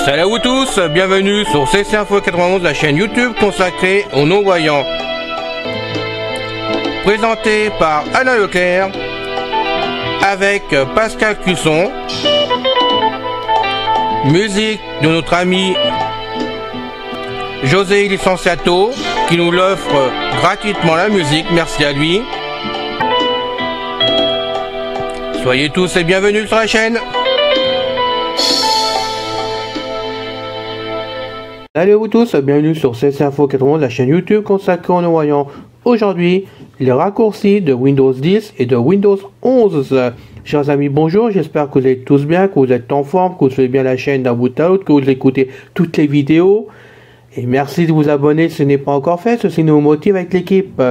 Salut à vous tous, bienvenue sur CC Info 91, la chaîne YouTube consacrée aux non-voyants. Présenté par Alain Leclerc, avec Pascal Cusson, musique de notre ami José Licenciato, qui nous l'offre gratuitement la musique, merci à lui. Soyez tous et bienvenus sur la chaîne. Salut à vous tous, bienvenue sur CC Info 91, la chaîne YouTube consacrée aux non-voyants. Aujourd'hui, les raccourcis de Windows 10 et de Windows 11. Chers amis, bonjour, j'espère que vous êtes tous bien, que vous êtes en forme, que vous suivez bien la chaîne d'un bout à l'autre, que vous écoutez toutes les vidéos. Et merci de vous abonner si ce n'est pas encore fait, ceci nous motive avec l'équipe.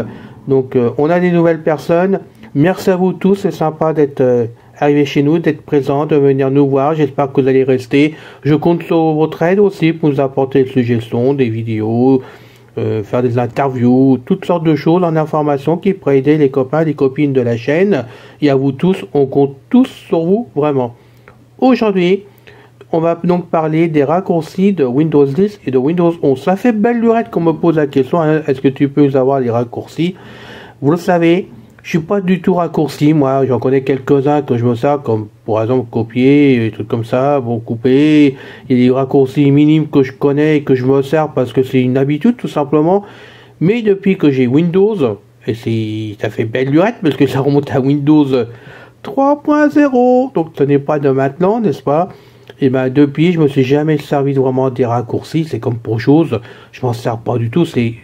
Donc, on a des nouvelles personnes. Merci à vous tous, c'est sympa d'être arrivé chez nous, d'être présent, de venir nous voir. J'espère que vous allez rester. Je compte sur votre aide aussi pour nous apporter des suggestions, des vidéos, faire des interviews, toutes sortes de choses en information qui pourraient aider les copains et les copines de la chaîne. Et à vous tous, on compte tous sur vous, vraiment. Aujourd'hui, on va donc parler des raccourcis de Windows 10 et de Windows 11. Ça fait belle lurette qu'on me pose la question, hein, est-ce que tu peux avoir les raccourcis? Vous le savez, je suis pas du tout raccourci, moi, j'en connais quelques-uns que je me sers, comme par exemple copier, des trucs comme ça, bon, couper. Il y a des raccourcis minimes que je connais et que je me sers parce que c'est une habitude tout simplement. Mais depuis que j'ai Windows, et ça fait belle lurette parce que ça remonte à Windows 3.0, donc ce n'est pas de maintenant, n'est-ce pas? Et ben depuis, je me suis jamais servi vraiment des raccourcis, c'est comme pour chose, je m'en sers pas du tout, c'est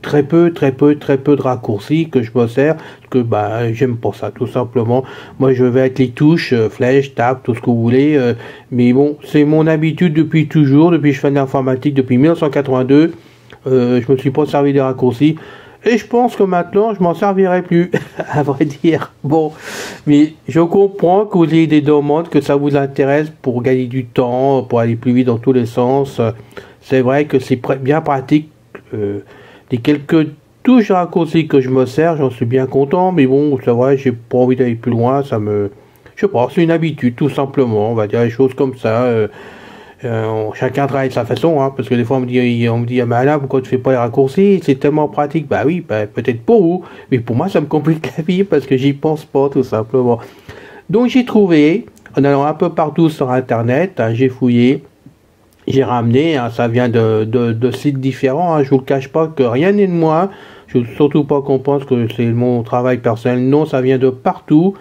très peu de raccourcis que je me sers, que bah j'aime pas ça tout simplement. Moi je vais avec les touches, flèche, tab, tout ce que vous voulez, mais bon, c'est mon habitude depuis toujours, depuis que je fais de l'informatique, depuis 1982, je me suis pas servi des raccourcis, et je pense que maintenant je m'en servirai plus, à vrai dire. Bon, mais je comprends que vous ayez des demandes, que ça vous intéresse pour gagner du temps, pour aller plus vite dans tous les sens. C'est vrai que c'est bien pratique. Les quelques touches raccourcis que je me sers, j'en suis bien content, mais bon, c'est vrai, j'ai pas envie d'aller plus loin, ça me... Je sais pas, c'est une habitude, tout simplement, on va dire les choses comme ça. Chacun travaille de sa façon, hein, parce que des fois on me dit, ah ben là, pourquoi tu fais pas les raccourcis, c'est tellement pratique. Bah oui, bah, peut-être pour vous, mais pour moi ça me complique la vie, parce que j'y pense pas, tout simplement. Donc j'ai trouvé, en allant un peu partout sur internet, hein, j'ai fouillé, j'ai ramené, hein, ça vient de sites différents, hein, je vous le cache pas que rien n'est de moi, je veux surtout pas qu'on pense que c'est mon travail personnel, non, ça vient de partout,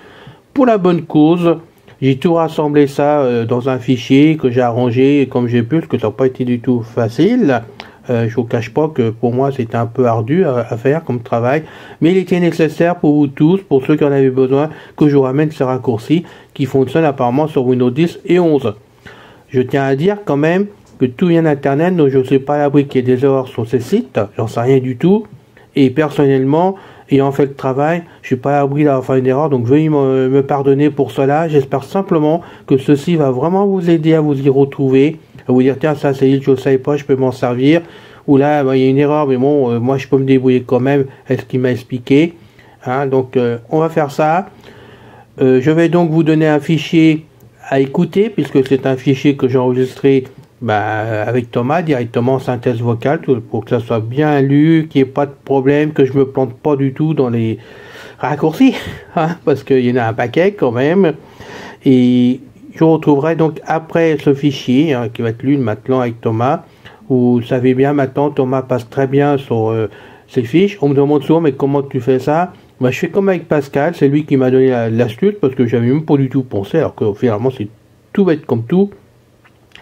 pour la bonne cause. J'ai tout rassemblé ça dans un fichier que j'ai arrangé comme j'ai pu, parce que ça n'a pas été du tout facile. Je vous cache pas que pour moi c'était un peu ardu à faire comme travail, mais il était nécessaire pour vous tous, pour ceux qui en avaient besoin, que je vous ramène ces raccourcis qui fonctionnent apparemment sur Windows 10 et 11. Je tiens à dire quand même que tout vient d'internet, donc je ne sais pas à l'abri qu'il y ait des erreurs sur ces sites, j'en sais rien du tout, et personnellement, ayant fait le travail, je suis pas à l'abri d'avoir fait une erreur, donc veuillez me pardonner pour cela. J'espère simplement que ceci va vraiment vous aider à vous y retrouver, à vous dire tiens ça c'est je ne savais pas, je peux m'en servir, ou là il y a une erreur, mais bon moi je peux me débrouiller quand même, est-ce qu'il m'a expliqué, hein, donc on va faire ça. Je vais donc vous donner un fichier à écouter, puisque c'est un fichier que j'ai enregistré avec Thomas directement en synthèse vocale, pour que ça soit bien lu, qu'il n'y ait pas de problème, que je me plante pas du tout dans les raccourcis, hein, parce qu'il y en a un paquet quand même. Et je retrouverai donc après ce fichier, hein, qui va être lu maintenant avec Thomas. Vous savez bien maintenant, Thomas passe très bien sur ses fiches. On me demande souvent mais comment tu fais ça? Bah, je fais comme avec Pascal, c'est lui qui m'a donné l'astuce, parce que j'avais même pas du tout pensé, alors que finalement c'est tout bête comme tout.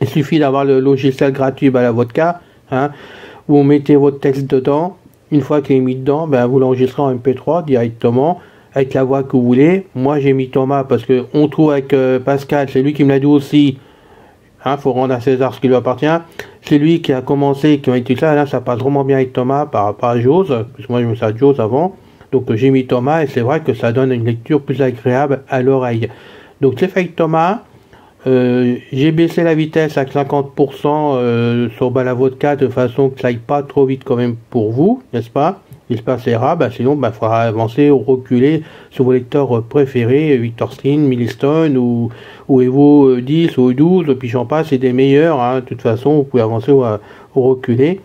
Il suffit d'avoir le logiciel gratuit à la vodka, hein, vous mettez votre texte dedans, une fois qu'il est mis dedans, vous l'enregistrez en MP3 directement, avec la voix que vous voulez. Moi j'ai mis Thomas parce que on trouve avec Pascal, c'est lui qui me l'a dit aussi, hein, faut rendre à César ce qui lui appartient, c'est lui qui a commencé, qui m'a dit ça, là ça passe vraiment bien avec Thomas par rapport à Jose, parce que moi je me sers de Jose avant, donc j'ai mis Thomas et c'est vrai que ça donne une lecture plus agréable à l'oreille. Donc c'est fait avec Thomas. J'ai baissé la vitesse à 50% sur Balavote 4 de façon que ça aille pas trop vite quand même pour vous, n'est-ce pas? J'espère que ça ira, sinon il faudra avancer ou reculer sur vos lecteurs préférés, Victor Stream, Milestone ou Evo 10 ou 12, puis j'en passe, c'est des meilleurs, hein. De toute façon vous pouvez avancer ou reculer.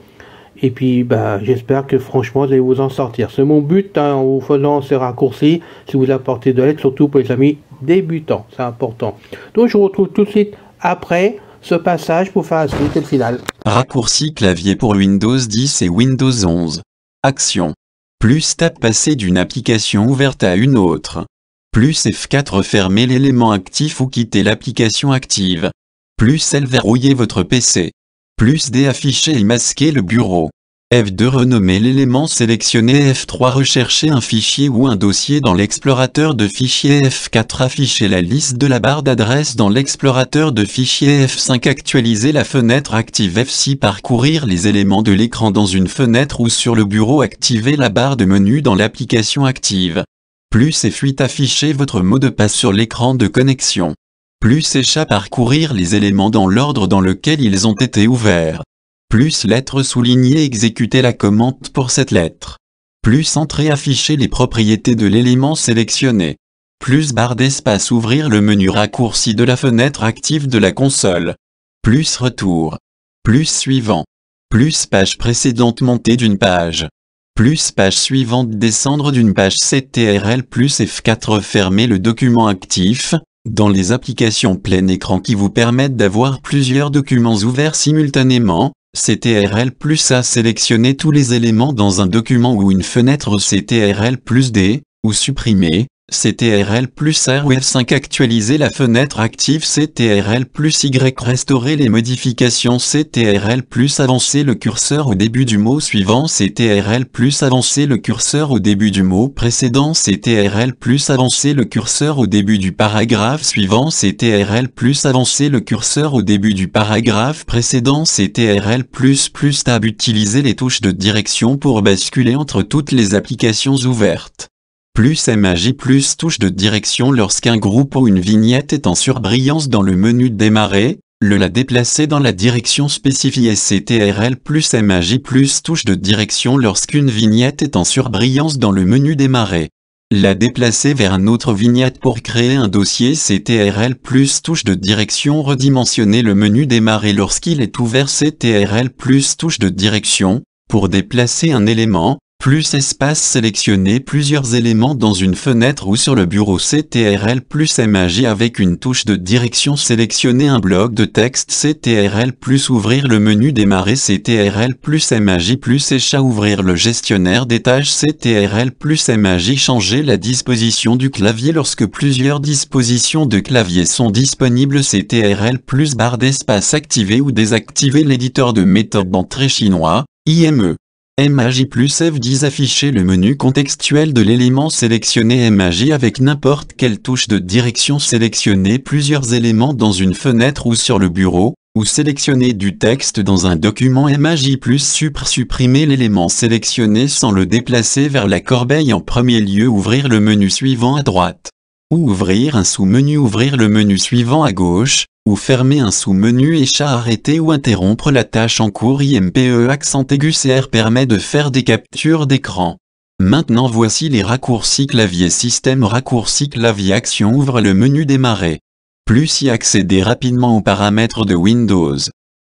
Et puis j'espère que franchement vous allez vous en sortir. C'est mon but, hein, en vous faisant ces raccourcis, si vous apportez de l'aide, surtout pour les amis débutants, c'est important. Donc je vous retrouve tout de suite après ce passage pour faire la suite et le final. Raccourci clavier pour Windows 10 et Windows 11. Action. Plus Tab passer d'une application ouverte à une autre. Plus F4 fermer l'élément actif ou quitter l'application active. Plus L verrouiller votre PC. Plus D afficher et masquer le bureau. F2 renommer l'élément sélectionné. F3 rechercher un fichier ou un dossier dans l'explorateur de fichiers. F4 afficher la liste de la barre d'adresse dans l'explorateur de fichiers. F5 actualiser la fenêtre active. F6 parcourir les éléments de l'écran dans une fenêtre ou sur le bureau. Activer la barre de menu dans l'application active. Plus F8 afficher votre mot de passe sur l'écran de connexion. Plus échappe parcourir les éléments dans l'ordre dans lequel ils ont été ouverts. Plus lettre soulignée exécuter la commande pour cette lettre. Plus entrée afficher les propriétés de l'élément sélectionné. Plus barre d'espace ouvrir le menu raccourci de la fenêtre active de la console. Plus retour. Plus suivant. Plus page précédente monter d'une page. Plus page suivante descendre d'une page. CTRL plus F4 fermer le document actif. Dans les applications plein écran qui vous permettent d'avoir plusieurs documents ouverts simultanément, CTRL plus A sélectionner tous les éléments dans un document ou une fenêtre. CTRL plus D, ou supprimer, CTRL plus R ou F5 actualiser la fenêtre active. CTRL plus Y restaurer les modifications. CTRL plus avancer le curseur au début du mot suivant. CTRL plus avancer le curseur au début du mot précédent. CTRL plus avancer le curseur au début du paragraphe suivant. CTRL plus avancer le curseur au début du paragraphe précédent. CTRL plus tab utiliser les touches de direction pour basculer entre toutes les applications ouvertes. Plus MAJ plus touche de direction lorsqu'un groupe ou une vignette est en surbrillance dans le menu démarrer, la déplacer dans la direction spécifiée. CTRL plus MAJ plus touche de direction lorsqu'une vignette est en surbrillance dans le menu démarrer. La déplacer vers une autre vignette pour créer un dossier. CTRL plus touche de direction redimensionner le menu démarrer lorsqu'il est ouvert. CTRL plus touche de direction, pour déplacer un élément. Plus espace sélectionner plusieurs éléments dans une fenêtre ou sur le bureau. CTRL plus MAJ avec une touche de direction sélectionner un bloc de texte. CTRL plus ouvrir le menu démarrer. CTRL plus MAJ plus écha ouvrir le gestionnaire des tâches. CTRL plus MAJ changer la disposition du clavier lorsque plusieurs dispositions de clavier sont disponibles. CTRL plus barre d'espace activer ou désactiver l'éditeur de méthode d'entrée chinois, IME. MAJ plus F10 afficher le menu contextuel de l'élément sélectionné. MAJ avec n'importe quelle touche de direction sélectionner plusieurs éléments dans une fenêtre ou sur le bureau, ou sélectionner du texte dans un document. MAJ plus supprimer l'élément sélectionné sans le déplacer vers la corbeille en premier lieu. Ouvrir le menu suivant à droite. Ou ouvrir un sous-menu. Ouvrir le menu suivant à gauche. Ou fermer un sous-menu. Écha arrêter ou interrompre la tâche en cours. IMPE accent aigu CR permet de faire des captures d'écran. Maintenant voici les raccourcis clavier système. Raccourci clavier action ouvre le menu démarrer. Plus y accéder rapidement aux paramètres de Windows.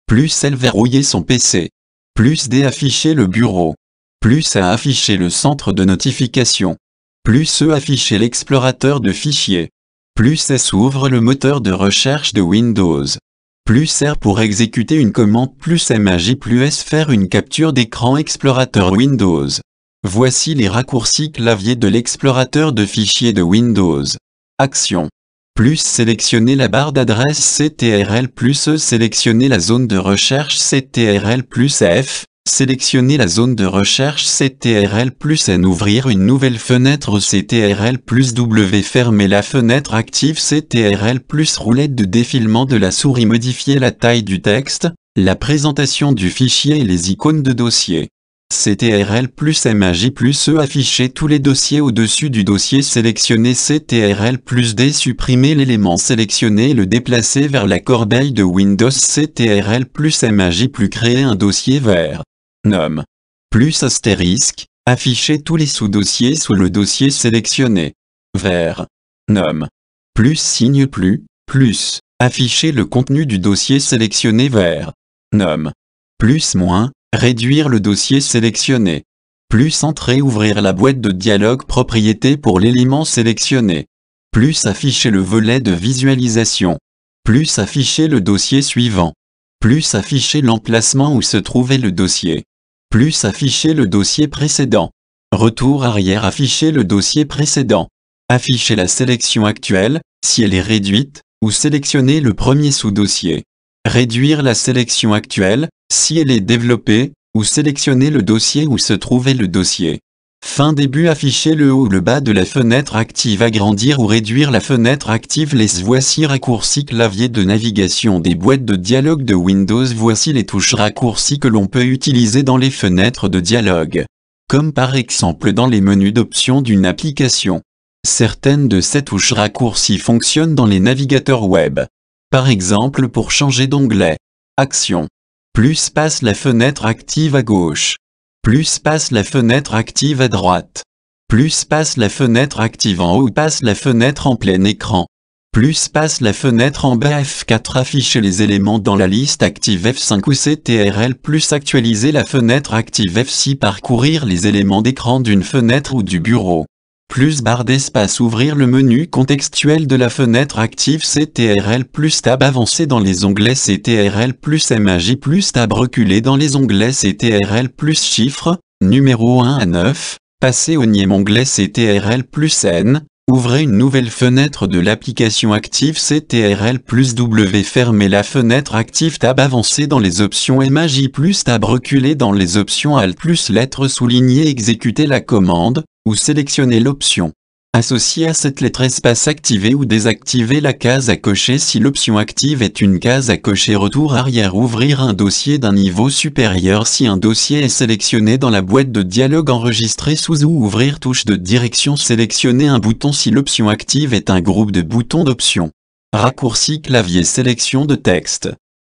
Plus L verrouiller son PC. Plus D afficher le bureau. Plus A afficher le centre de notification. Plus E afficher l'explorateur de fichiers. Plus S ouvre le moteur de recherche de Windows. Plus R pour exécuter une commande. Plus MAJ plus S faire une capture d'écran explorateur Windows. Voici les raccourcis clavier de l'explorateur de fichiers de Windows. Action. Plus sélectionner la barre d'adresse. CTRL plus E sélectionner la zone de recherche. CTRL plus F. Sélectionner la zone de recherche. CTRL plus N ouvrir une nouvelle fenêtre. CTRL plus W fermer la fenêtre active. CTRL plus roulette de défilement de la souris modifier la taille du texte, la présentation du fichier et les icônes de dossier. CTRL plus MAJ plus E afficher tous les dossiers au-dessus du dossier sélectionné. CTRL plus D supprimer l'élément sélectionné et le déplacer vers la corbeille de Windows. CTRL plus MAJ plus créer un dossier vert. Nom. Plus astérisque, afficher tous les sous-dossiers sous le dossier sélectionné. Vert. Nom. Plus signe plus, afficher le contenu du dossier sélectionné. Vert. Nom. Plus moins, réduire le dossier sélectionné. Plus entrer ouvrir la boîte de dialogue propriété pour l'élément sélectionné. Plus afficher le volet de visualisation. Plus afficher le dossier suivant. Plus afficher l'emplacement où se trouvait le dossier. Plus afficher le dossier précédent. Retour arrière afficher le dossier précédent. Afficher la sélection actuelle, si elle est réduite, ou sélectionner le premier sous-dossier. Réduire la sélection actuelle, si elle est développée, ou sélectionner le dossier où se trouvait le dossier. Fin début afficher le haut ou le bas de la fenêtre active. Agrandir ou réduire la fenêtre active. Voici raccourci clavier de navigation des boîtes de dialogue de Windows. Voici les touches raccourcis que l'on peut utiliser dans les fenêtres de dialogue. Comme par exemple dans les menus d'options d'une application. Certaines de ces touches raccourcis fonctionnent dans les navigateurs web. Par exemple pour changer d'onglet. Action. Plus passe la fenêtre active à gauche. Plus passe la fenêtre active à droite. Plus passe la fenêtre active en haut ou passe la fenêtre en plein écran. Plus passe la fenêtre en bas. F4 afficher les éléments dans la liste active. F5 ou CTRL plus actualiser la fenêtre active. F6 parcourir les éléments d'écran d'une fenêtre ou du bureau. Plus barre d'espace ouvrir le menu contextuel de la fenêtre active. CTRL plus tab avancer dans les onglets. CTRL plus MAJ plus tab reculer dans les onglets. CTRL plus chiffre, numéro 1 à 9, passer au 9e onglet. CTRL plus N, ouvrez une nouvelle fenêtre de l'application active. CTRL plus W fermer la fenêtre active. Tab avancer dans les options. MAJ plus tab reculer dans les options. Alt plus lettre soulignée exécuter la commande, ou sélectionner l'option. Associer à cette lettre espace activer ou désactiver la case à cocher. Si l'option active est une case à cocher. Retour arrière ouvrir un dossier d'un niveau supérieur. Si un dossier est sélectionné dans la boîte de dialogue enregistrer sous ou ouvrir touche de direction. Sélectionner un bouton si l'option active est un groupe de boutons d'options. Raccourci clavier sélection de texte.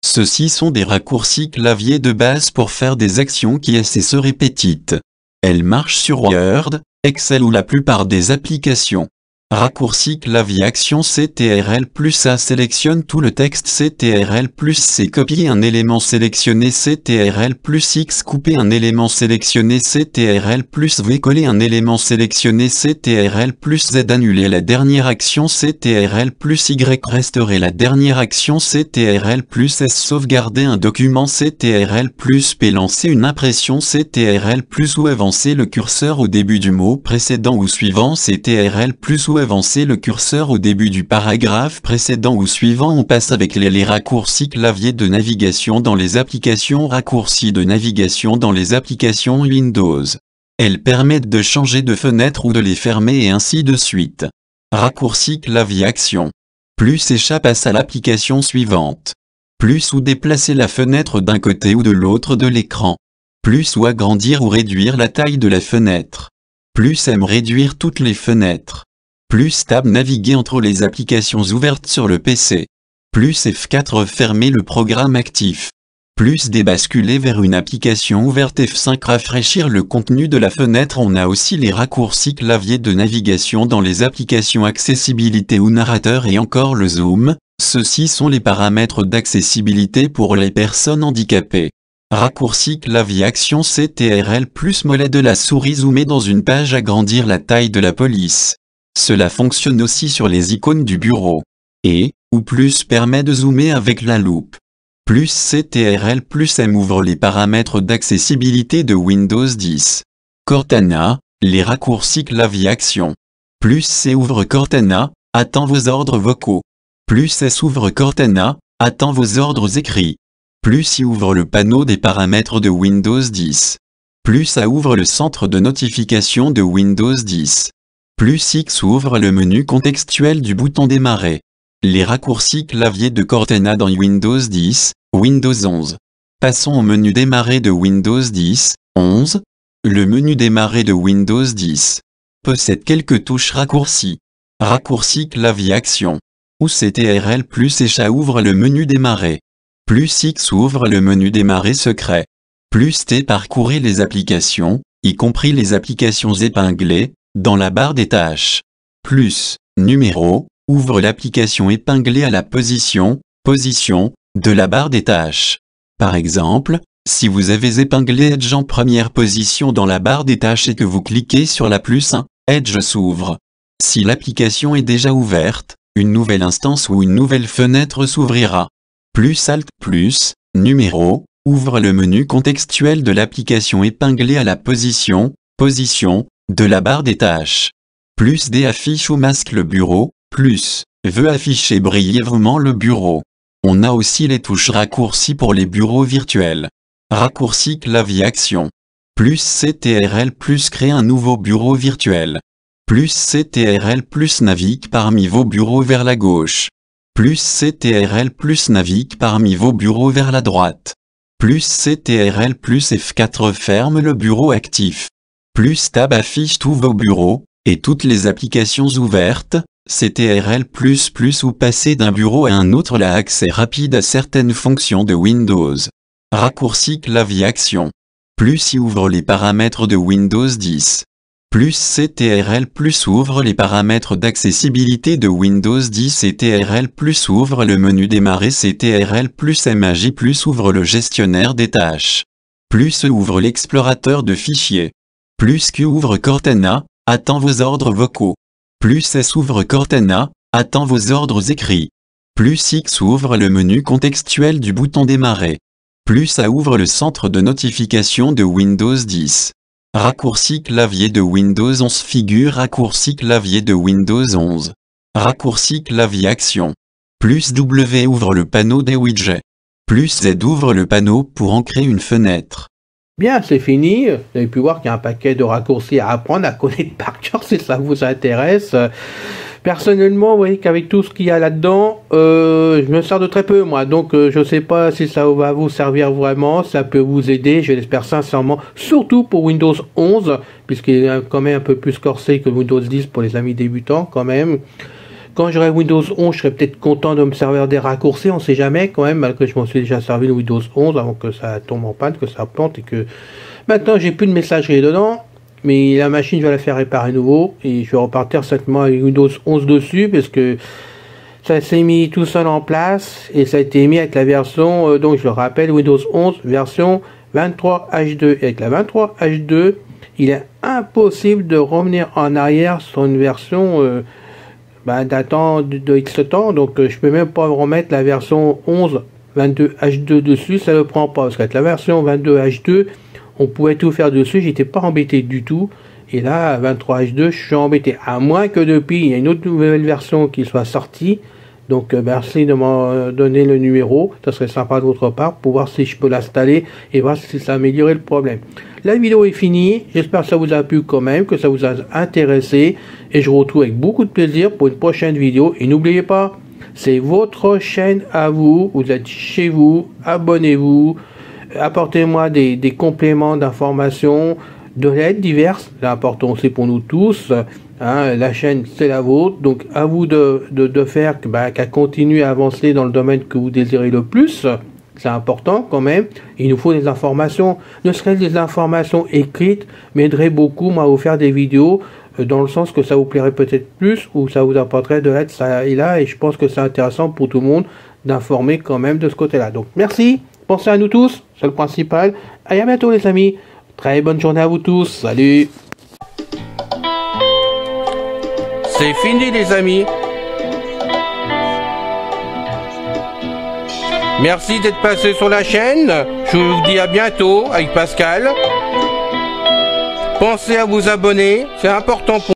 Ceux-ci sont des raccourcis clavier de base pour faire des actions qui se répètent. Elles marchent sur Word, Excel ou la plupart des applications. Raccourci clavier action. CTRL plus A sélectionne tout le texte. CTRL plus C copier un élément sélectionné. CTRL plus X couper un élément sélectionné. CTRL plus V coller un élément sélectionné. CTRL plus Z annuler la dernière action. CTRL plus Y restaurer la dernière action. CTRL plus S sauvegarder un document. CTRL plus P lancer une impression. CTRL plus ou avancer le curseur au début du mot précédent ou suivant. CTRL plus ou avancer le curseur au début du paragraphe précédent ou suivant. On passe avec les raccourcis clavier de navigation dans les applications. Raccourcis de navigation dans les applications Windows. Elles permettent de changer de fenêtre ou de les fermer et ainsi de suite. Raccourci clavier action. Plus échappe passe à l'application suivante. Plus ou déplacer la fenêtre d'un côté ou de l'autre de l'écran. Plus ou agrandir ou réduire la taille de la fenêtre. Plus M réduire toutes les fenêtres. Plus tab naviguer entre les applications ouvertes sur le PC. Plus F4 fermer le programme actif. Plus D basculer vers une application ouverte. F5 rafraîchir le contenu de la fenêtre. On a aussi les raccourcis clavier de navigation dans les applications accessibilité ou narrateur et encore le zoom. Ceux-ci sont les paramètres d'accessibilité pour les personnes handicapées. Raccourci clavier action. CTRL plus mollet de la souris zoomer dans une page. Agrandir la taille de la police. Cela fonctionne aussi sur les icônes du bureau. Et, ou plus permet de zoomer avec la loupe. Plus CTRL plus M ouvre les paramètres d'accessibilité de Windows 10. Cortana, les raccourcis clavier action. Plus C ouvre Cortana, attend vos ordres vocaux. Plus S ouvre Cortana, attend vos ordres écrits. Plus I ouvre le panneau des paramètres de Windows 10. Plus A ouvre le centre de notification de Windows 10. Plus X ouvre le menu contextuel du bouton démarrer. Les raccourcis clavier de Cortana dans Windows 10, Windows 11. Passons au menu démarrer de Windows 10, 11. Le menu démarrer de Windows 10 possède quelques touches raccourcis. Raccourci clavier action. Ou CTRL plus échat ouvre le menu démarrer. Plus X ouvre le menu démarrer secret. Plus T parcourir les applications, y compris les applications épinglées, dans la barre des tâches. Plus numéro ouvre l'application épinglée à la position de la barre des tâches. Par exemple, si vous avez épinglé Edge en première position dans la barre des tâches et que vous cliquez sur la plus 1, Edge s'ouvre. Si l'application est déjà ouverte, une nouvelle instance ou une nouvelle fenêtre s'ouvrira. Plus Alt plus numéro ouvre le menu contextuel de l'application épinglée à la position de la barre des tâches. Plus D affiche ou masque le bureau, plus veut afficher brièvement le bureau. On a aussi les touches raccourcis pour les bureaux virtuels. Raccourci clavier action. Plus CTRL plus crée un nouveau bureau virtuel. Plus CTRL plus navigue parmi vos bureaux vers la gauche. Plus CTRL plus navigue parmi vos bureaux vers la droite. Plus CTRL plus F4 ferme le bureau actif. Plus Tab affiche tous vos bureaux, et toutes les applications ouvertes. CTRL plus ou passer d'un bureau à un autre la accès rapide à certaines fonctions de Windows. Raccourci clavier action. Plus y ouvre les paramètres de Windows 10. Plus CTRL plus ouvre les paramètres d'accessibilité de Windows 10. CTRL plus ouvre le menu démarrer. CTRL plus MAJ plus ouvre le gestionnaire des tâches. Plus E ouvre l'explorateur de fichiers. Plus Q ouvre Cortana, attend vos ordres vocaux. Plus S ouvre Cortana, attend vos ordres écrits. Plus X ouvre le menu contextuel du bouton démarrer. Plus A ouvre le centre de notification de Windows 10. Raccourci clavier de Windows 11 figure raccourci clavier de Windows 11. Raccourci clavier action. Plus W ouvre le panneau des widgets. Plus Z ouvre le panneau pour ancrer une fenêtre. Bien, c'est fini. Vous avez pu voir qu'il y a un paquet de raccourcis à apprendre, à connaître par cœur si ça vous intéresse. Personnellement, vous voyez qu'avec tout ce qu'il y a là-dedans, je me sers de très peu, moi. Donc, je ne sais pas si ça va vous servir vraiment, ça peut vous aider, je l'espère sincèrement, surtout pour Windows 11, puisqu'il est quand même un peu plus corsé que Windows 10 pour les amis débutants, quand même. Quand j'aurai Windows 11, je serais peut-être content de me servir des raccourcis, on ne sait jamais quand même, malgré que je m'en suis déjà servi de Windows 11 avant que ça tombe en panne, que ça plante et que maintenant j'ai plus de messagerie dedans, mais la machine je vais la faire réparer nouveau et je vais repartir certainement avec Windows 11 dessus parce que ça s'est mis tout seul en place et ça a été mis avec la version, donc je le rappelle, Windows 11 version 23H2 et avec la 23H2, il est impossible de revenir en arrière sur une version datant de X temps, donc je peux même pas remettre la version 11 22H2 dessus, ça ne le prend pas, parce qu'avec la version 22H2, on pouvait tout faire dessus, j'étais pas embêté du tout, et là, 23H2, je suis embêté, à moins que depuis, il y a une autre nouvelle version qui soit sortie, donc merci de m'en donner le numéro, ça serait sympa de votre part, pour voir si je peux l'installer, et voir si ça améliorerait le problème. La vidéo est finie, j'espère que ça vous a plu quand même, que ça vous a intéressé, et je vous retrouve avec beaucoup de plaisir pour une prochaine vidéo, et n'oubliez pas, c'est votre chaîne à vous, vous êtes chez vous, abonnez-vous, apportez-moi des compléments d'informations, de l'aide diverses, c'est important aussi pour nous tous, hein, la chaîne c'est la vôtre, donc à vous de faire qu'elle continue à avancer dans le domaine que vous désirez le plus, c'est important quand même, il nous faut des informations, ne serait-ce des informations écrites, m'aiderait beaucoup moi à vous faire des vidéos, dans le sens que ça vous plairait peut-être plus, ou ça vous apporterait de l'aide ça et là, et je pense que c'est intéressant pour tout le monde d'informer quand même de ce côté-là. Donc merci, pensez à nous tous, c'est le principal, et à bientôt les amis, très bonne journée à vous tous, salut. C'est fini les amis. Merci d'être passé sur la chaîne, je vous dis à bientôt avec Pascal. Pensez à vous abonner, c'est important pour